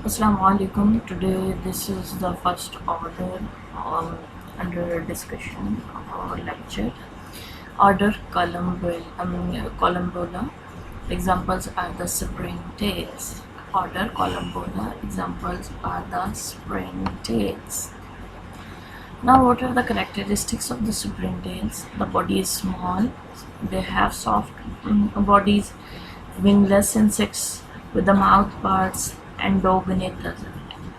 Assalamu alaikum. Today this is the first order under discussion or lecture. Order Columbola. Examples are the spring tails. Order Columbola. Examples are the spring tails. Now, what are the characteristics of the spring tails? The body is small. They have soft bodies, wingless insects with the mouth parts endognathous.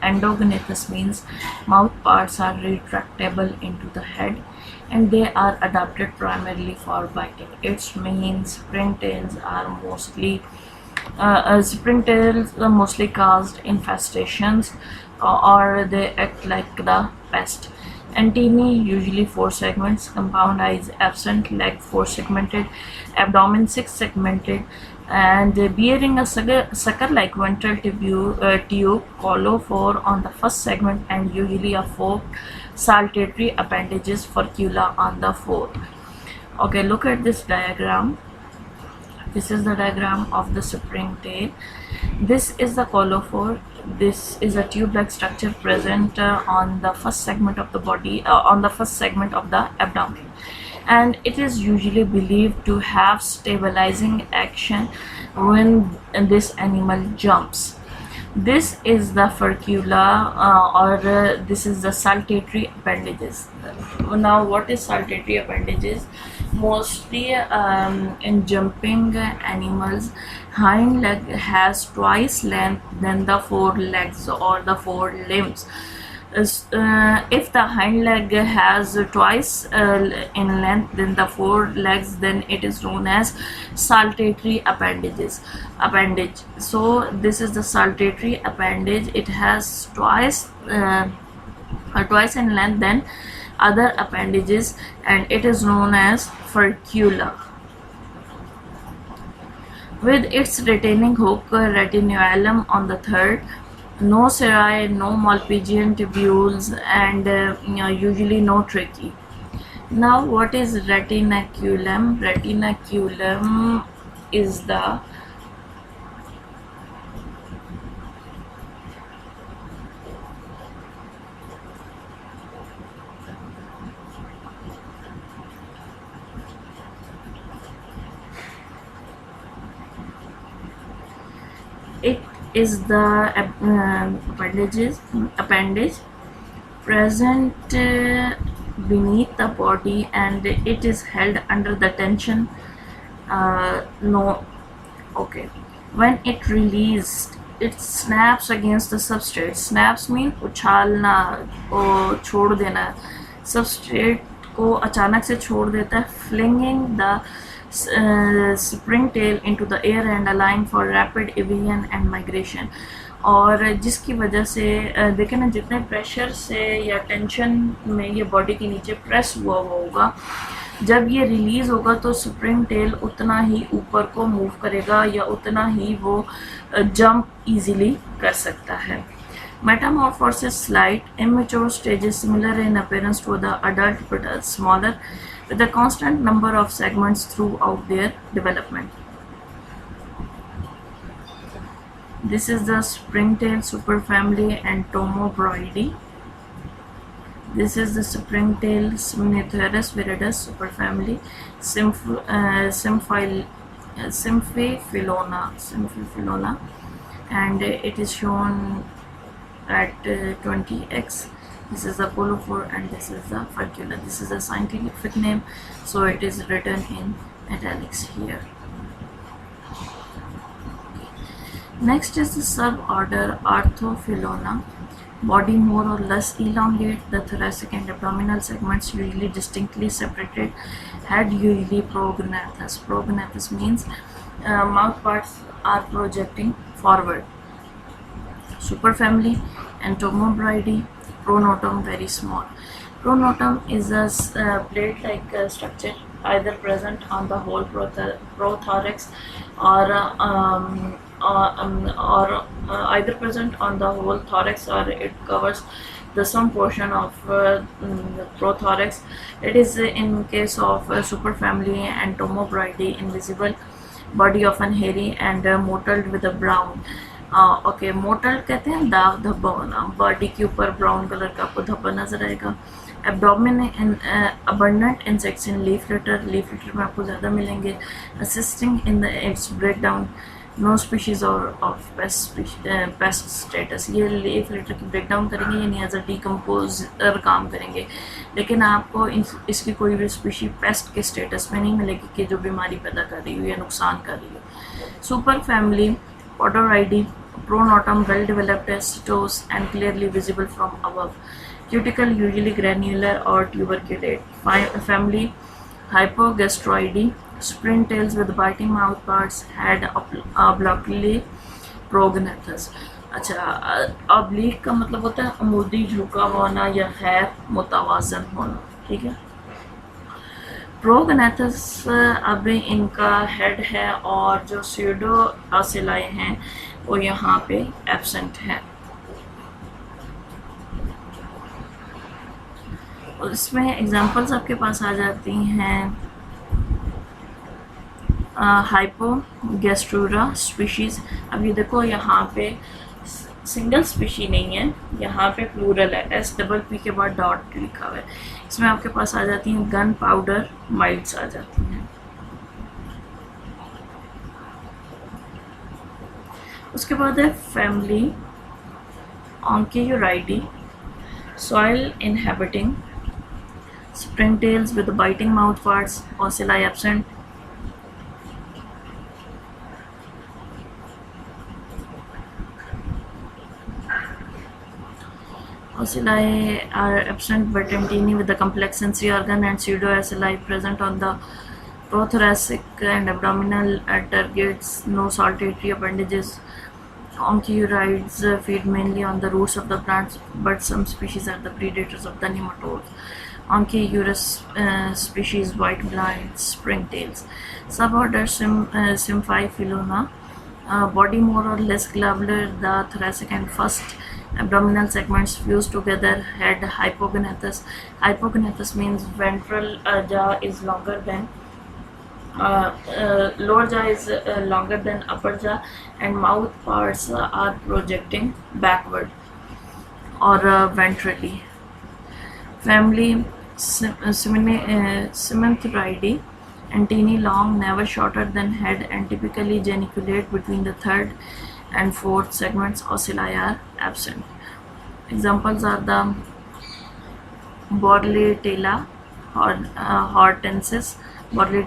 Endognathous means mouth parts are retractable into the head and they are adapted primarily for biting. It means springtails mostly caused infestations or they act like the pest. Antennae usually 4 segments, compound eyes absent, leg 4 segmented, abdomen 6 segmented, and bearing a sucker-like ventral tube, colophore on the first segment, and usually a forked saltatory appendages, furcula on the fourth. Okay, look at this diagram. This is the diagram of the springtail. This is the colophore. This is a tube-like structure present on the first segment of the body, on the first segment of the abdomen, and it is usually believed to have stabilizing action when this animal jumps. This is the furcula or this is the saltatory appendages. Now, what is saltatory appendages? Mostly in jumping animals, hind leg has twice length than the forelegs or the forelimbs. If the hind leg has twice in length than the forelegs, then it is known as saltatory appendage. So this is the saltatory appendage. It has twice in length than other appendages and it is known as furcula. With its retaining hook retinulum on the third, no cirri, no Malpighian tubules, and usually no trachea. Now, what is retinaculum? Retinaculum is the it is the appendage present beneath the body and it is held under the tension when it released it snaps against the substrate. Snaps mean उछालना और छोड़ देना, substrate को अचानक से छोड़ देता है, flinging the springtail into the air and allowing for rapid evasion and migration. और जिसकी वजह से देखें ना, जितने प्रेशर से या टेंशन में ये बॉडी के नीचे प्रेस हुआ होगा, जब ये रिलीज़ होगा तो स्प्रिंग टेल उतना ही ऊपर को मूव करेगा या उतना ही वो जंप इजीली कर सकता है. Metamorphosis slight, immature stages similar in appearance to the adult but smaller, with a constant number of segments throughout their development. This is the springtail superfamily Entomobroidy. This is the springtail Simnitherus viridis superfamily Symphiphilona, and it is shown at 20x. This is the colophore and this is the furcula. This is a scientific name, so it is written in italics here. Next is the suborder Arthrophyllona. Body more or less elongate, the thoracic and abdominal segments usually distinctly separated, head usually prognathous. Prognathous means mouth parts are projecting forward. Superfamily Entomobroidy. Pronotum very small. Pronotum is a plate-like structure either present on the whole prothorax or either present on the whole thorax or it covers the some portion of the prothorax. It is in case of superfamily Entomobroidy invisible, body often hairy and mottled with a brown. Okay, mottle कहते हैं दाग धब्बा होना, body के ऊपर brown colour का आपको धब्बा नजर आएगा। Abdomen in abundant insects in leaf litter में आपको ज़्यादा मिलेंगे। Assisting in the its break down, no species और ऑफ पेस्ट स्टेटस, ये लीफ लिटर की ब्रेक डाउन करेंगे यानी एज अ डिकम्पोजर काम करेंगे, लेकिन आपको इसकी कोई भी स्पीशी पेस्ट के स्टेटस में नहीं मिलेगी कि जो बीमारी पैदा कर रही हो या नुकसान कर रही हो। Super family Podoridae, pronotum well developed as toes and clearly visible from above. Cuticle usually granular or tuberculate. Family Hypogastroideae, springtails with biting mouth parts, head obliquely prognathous. अच्छा, ऑब्लिक का मतलब होता है अमूदी झुका होना या खैर मुतवाजन होना, ठीक है। प्रोगनेथस अब इनका हेड है और जो स्यूडो आसिलाई हैं वो यहाँ पे एब्सेंट है। और इसमें एग्जांपल्स आपके पास आ जाती हैं हाइपोगैस्ट्रूरा स्पीशीज़। अब ये देखो यहाँ पे सिंगल स्पीशी नहीं है, यहाँ पे प्लूरल है, SPP के बाद डॉट लिखा हुआ है। इसमें आपके पास आ जाती हैं गन पाउडर माइट्स आ जाती हैं। उसके बाद है family Oncheiroideae, soil inhabiting, springtails with biting mouth parts, ocelli absent. Ocelli are absent but antennae with the complex sensory organ, and pseudo-ocelli present on the prothoracic and abdominal targets. No saltatory appendages. Oncheiroids feed mainly on the roots of the plants, but some species are the predators of the nematodes. Oncheirus species white-blind springtails. Suborder Symphyphilona. Body more or less globular, the thoracic and first abdominal segments fused together. Head hypognathous. Hypognathous means ventral jaw is longer than lower jaw is longer than upper jaw, and mouth parts are projecting backward or ventrally. Family Symanthidae. Antennae long, never shorter than head, and typically geniculate between the third and fourth segments. Ocelli are absent. Examples are the Borleatella hortensis,